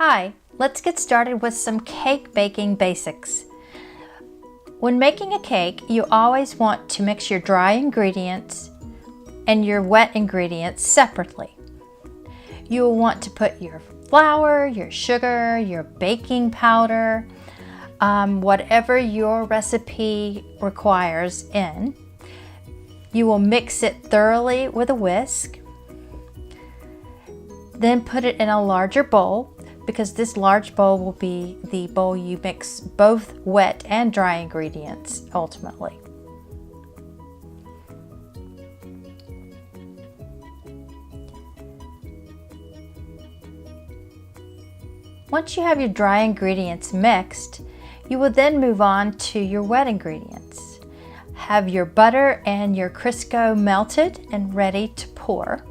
Hi, let's get started with some cake baking basics. When making a cake, you always want to mix your dry ingredients and your wet ingredients separately. You will want to put your flour, your sugar, your baking powder, whatever your recipe requires in. You will mix it thoroughly with a whisk. Then put it in a larger bowl, because this large bowl will be the bowl you mix both wet and dry ingredients ultimately. Once you have your dry ingredients mixed, you will then move on to your wet ingredients. Have your butter and your Crisco melted and ready to pour.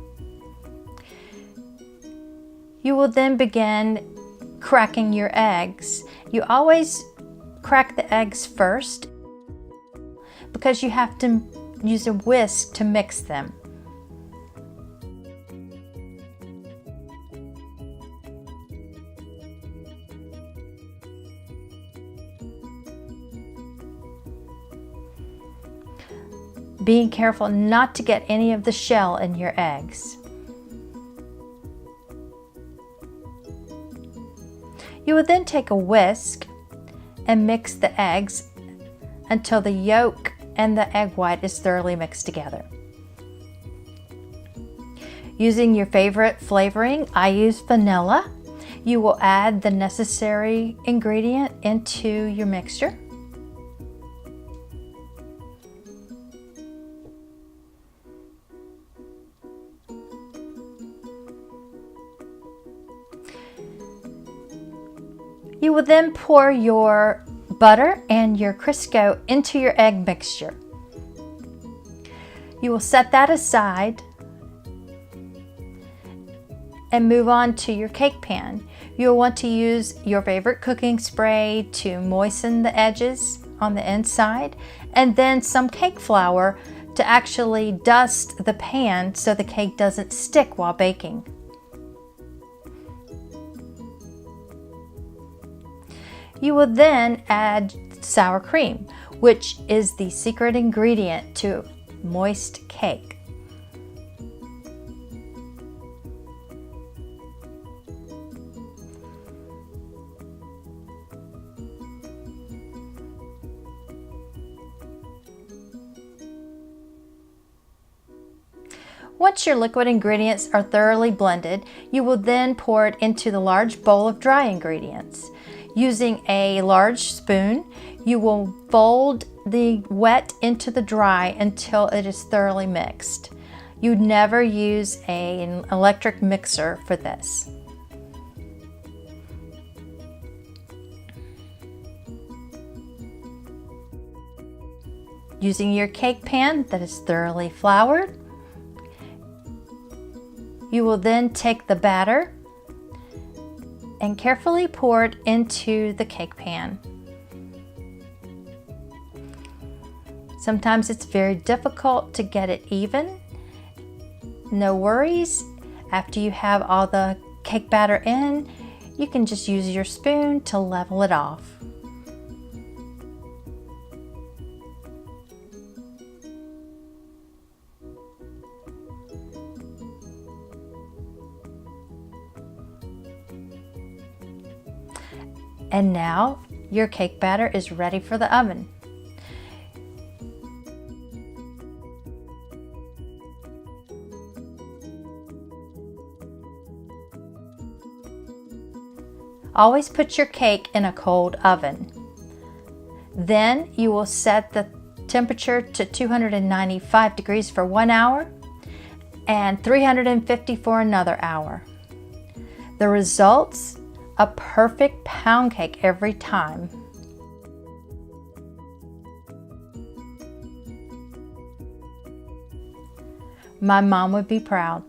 You will then begin cracking your eggs. You always crack the eggs first because you have to use a whisk to mix them. Being careful not to get any of the shell in your eggs. You will then take a whisk and mix the eggs until the yolk and the egg white is thoroughly mixed together. Using your favorite flavoring, I use vanilla. You will add the necessary ingredient into your mixture. You will then pour your butter and your Crisco into your egg mixture. You will set that aside and move on to your cake pan. You'll want to use your favorite cooking spray to moisten the edges on the inside, and then some cake flour to actually dust the pan so the cake doesn't stick while baking. You will then add sour cream, which is the secret ingredient to moist cake. Once your liquid ingredients are thoroughly blended, you will then pour it into the large bowl of dry ingredients. Using a large spoon, you will fold the wet into the dry until it is thoroughly mixed. You'd never use an electric mixer for this. Using your cake pan that is thoroughly floured, you will then take the batter and carefully pour it into the cake pan. Sometimes it's very difficult to get it even. No worries. After you have all the cake batter in, you can just use your spoon to level it off. And now your cake batter is ready for the oven. Always put your cake in a cold oven. Then you will set the temperature to 295 degrees for 1 hour and 350 for another hour. The results: a perfect pound cake every time. My mom would be proud.